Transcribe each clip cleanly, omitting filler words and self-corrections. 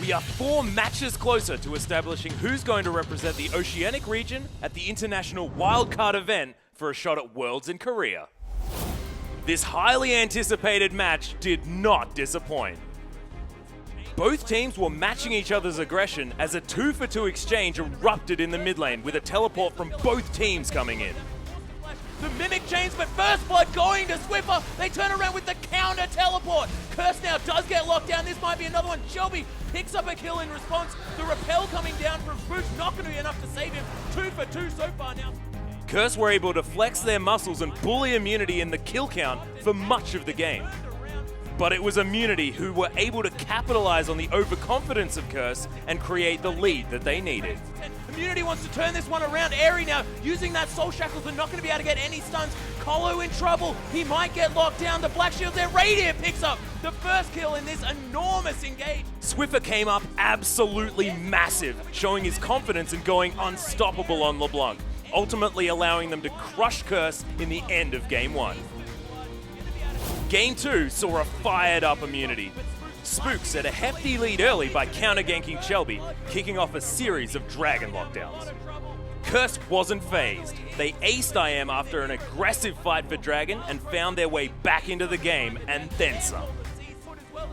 We are 4 matches closer to establishing who's going to represent the Oceanic region at the International Wildcard event for a shot at Worlds in Korea. This highly anticipated match did not disappoint. Both teams were matching each other's aggression as a 2-for-2 exchange erupted in the mid lane with a teleport from both teams coming in. The Mimic chains, but First Blood going to Swiffer. They turn around with the counter teleport. Curse now does get locked down. This might be another one. Shelby picks up a kill in response. The repel coming down from Boots, not going to be enough to save him. 2 for 2 so far now. Curse were able to flex their muscles and bully Immunity in the kill count for much of the game. But it was Immunity who were able to capitalize on the overconfidence of Curse and create the lead that they needed. Immunity wants to turn this one around. Airy now using that Soul Shackles, but not going to be able to get any stuns. Colo in trouble. He might get locked down. The Black Shield there. Radier picks up the first kill in this enormous engage. Swiffer came up absolutely massive, showing his confidence and going unstoppable on LeBlanc, ultimately allowing them to crush Curse in the end of Game 1. Game 2 saw a fired-up Immunity. Spook set a hefty lead early by counter-ganking Shelby, kicking off a series of Dragon lockdowns. Curse wasn't phased. They aced IM after an aggressive fight for Dragon and found their way back into the game and then some.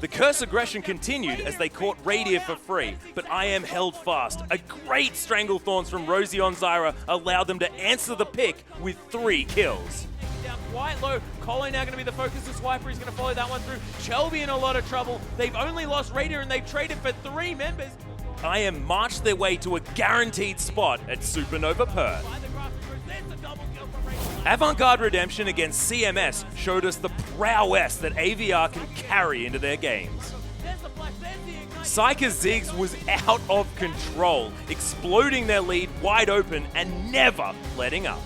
The Curse aggression continued as they caught Radier for free, but IM held fast. A great Stranglethorns from Rosie on Zyra allowed them to answer the pick with 3 kills. Down quite low. Colo now going to be the focus of Swiper. He's going to follow that one through. Shelby in a lot of trouble. They've only lost Radier and they've traded for 3 members. IM marched their way to a guaranteed spot at Supernova Perth. Avant-Garde Redemption against CMS showed us the prowess that AVR can carry into their games. Psyker Ziggs was out of control, exploding their lead wide open and never letting up.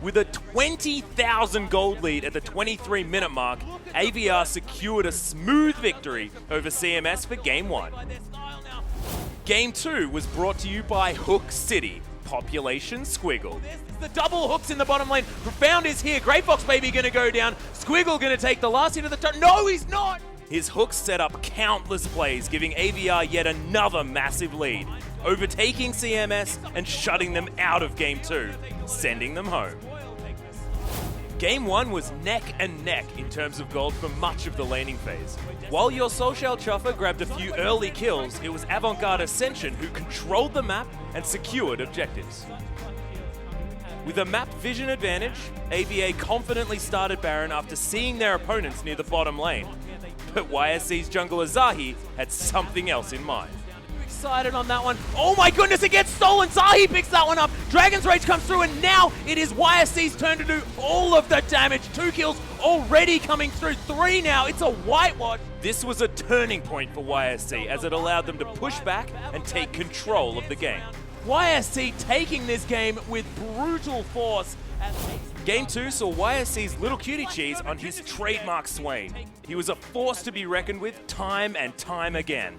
With a 20,000 gold lead at the 23-minute mark, AVR secured a smooth victory over CMS for Game 1. Game 2 was brought to you by Hook City, population Squiggle. The double hooks in the bottom lane. Profound is here. Grey Fox Baby going to go down. Squiggle going to take the last hit of the turn. No, he's not! His hooks set up countless plays, giving AVR yet another massive lead, overtaking CMS and shutting them out of Game 2, sending them home. Game 1 was neck and neck in terms of gold for much of the laning phase. While your Soulshell Chuffer grabbed a few early kills, it was Avant-Garde Ascension who controlled the map and secured objectives. With a map vision advantage, AVA confidently started Baron after seeing their opponents near the bottom lane. But YSC's jungler Zahi had something else in mind. Excited on that one. Oh my goodness, it gets stolen. Zahi picks that one up. Dragon's Rage comes through, and now it is YSC's turn to do all of the damage. 2 kills already coming through. 3 now. It's a whitewash. This was a turning point for YSC as it allowed them to push back and take control of the game. YSC taking this game with brutal force. Game 2 saw YSC's Little Cutie Cheese on his trademark Swain. He was a force to be reckoned with time and time again.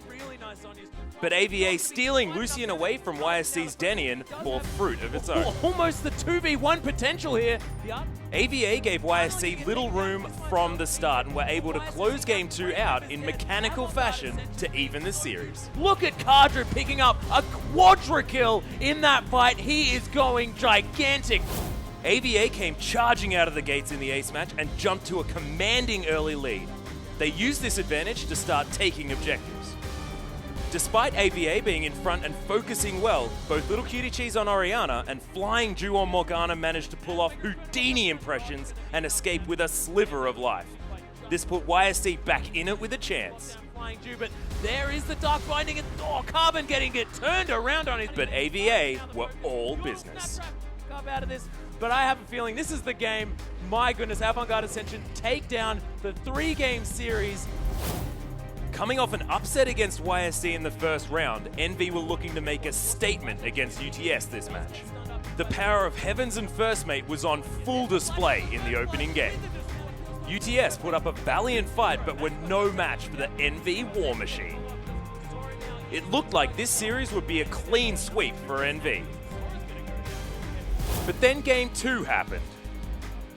But AVA stealing Lucian away from YSC's Denian bore fruit of its own. Almost the 2v1 potential here. AVA gave YSC little room from the start and were able to close Game 2 out in mechanical fashion to even the series. Look at Kadra picking up a quadra kill in that fight. He is going gigantic. AVA came charging out of the gates in the ace match and jumped to a commanding early lead. They used this advantage to start taking objectives. Despite AVA being in front and focusing well, both Little Cutie Cheese on Orianna and Flying Dew on Morgana managed to pull off Houdini impressions and escape with a sliver of life. This put YSC back in it with a chance. Flying Dew, but there is the Dark Binding, and Carbon getting it turned around on his... But AVA were all business. Come out of this, but I have a feeling this is the game. My goodness, Avant-Garde Ascension take down the 3-game series. Coming off an upset against YSC in the first round, Envy were looking to make a statement against UTS this match. The power of Heavens and First Mate was on full display in the opening game. UTS put up a valiant fight but were no match for the Envy War Machine. It looked like this series would be a clean sweep for Envy. But then Game 2 happened.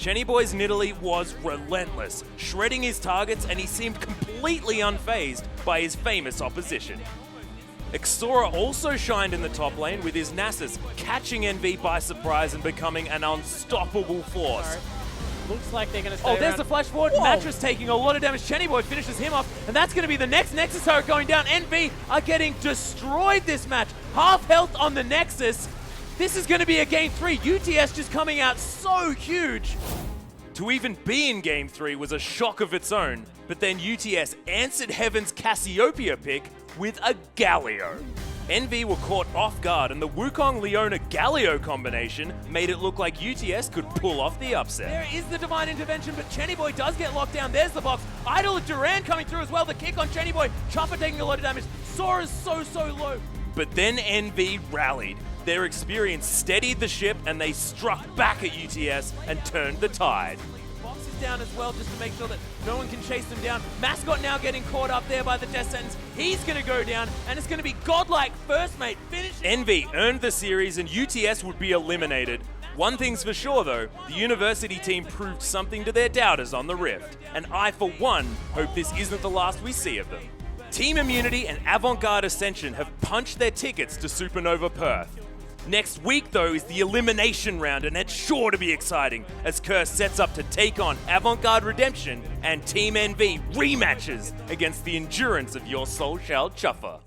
Chenny Boy's Nidalee was relentless, shredding his targets, and he seemed completely unfazed by his famous opposition. Xora also shined in the top lane with his Nasus, catching NV by surprise and becoming an unstoppable force. Looks like they're going to stay Oh, there's around. the flash forward. Whoa. Mattress taking a lot of damage. Chenny Boy finishes him off, and that's going to be the next Nexus turret going down. NV are getting destroyed this match. Half health on the Nexus. This is going to be a game 3. UTS just coming out so huge. To even be in Game 3 was a shock of its own, but then UTS answered Heaven's Cassiopeia pick with a Galio. NV were caught off guard, and the Wukong-Leona-Galio combination made it look like UTS could pull off the upset. There is the divine intervention, but Chenny Boy does get locked down. There's the box. Idol of Duran coming through as well. The kick on Chenny Boy. Chopper taking a lot of damage. Sora's so low. But then NV rallied. Their experience steadied the ship, and they struck back at UTS and turned the tide. Box is down as well just to make sure that no one can chase them down. Mascot now getting caught up there by the death sentence. He's going to go down, and it's going to be godlike first mate finish. NV earned the series, and UTS would be eliminated. One thing's for sure though, the university team proved something to their doubters on the Rift, and I for one hope this isn't the last we see of them. Team Immunity and Avant-Garde Ascension have punched their tickets to Supernova Perth. Next week, though, is the elimination round, and it's sure to be exciting as Curse sets up to take on Avant-Garde Redemption and Team NV rematches against the endurance of Your Soul Shall Chuffer.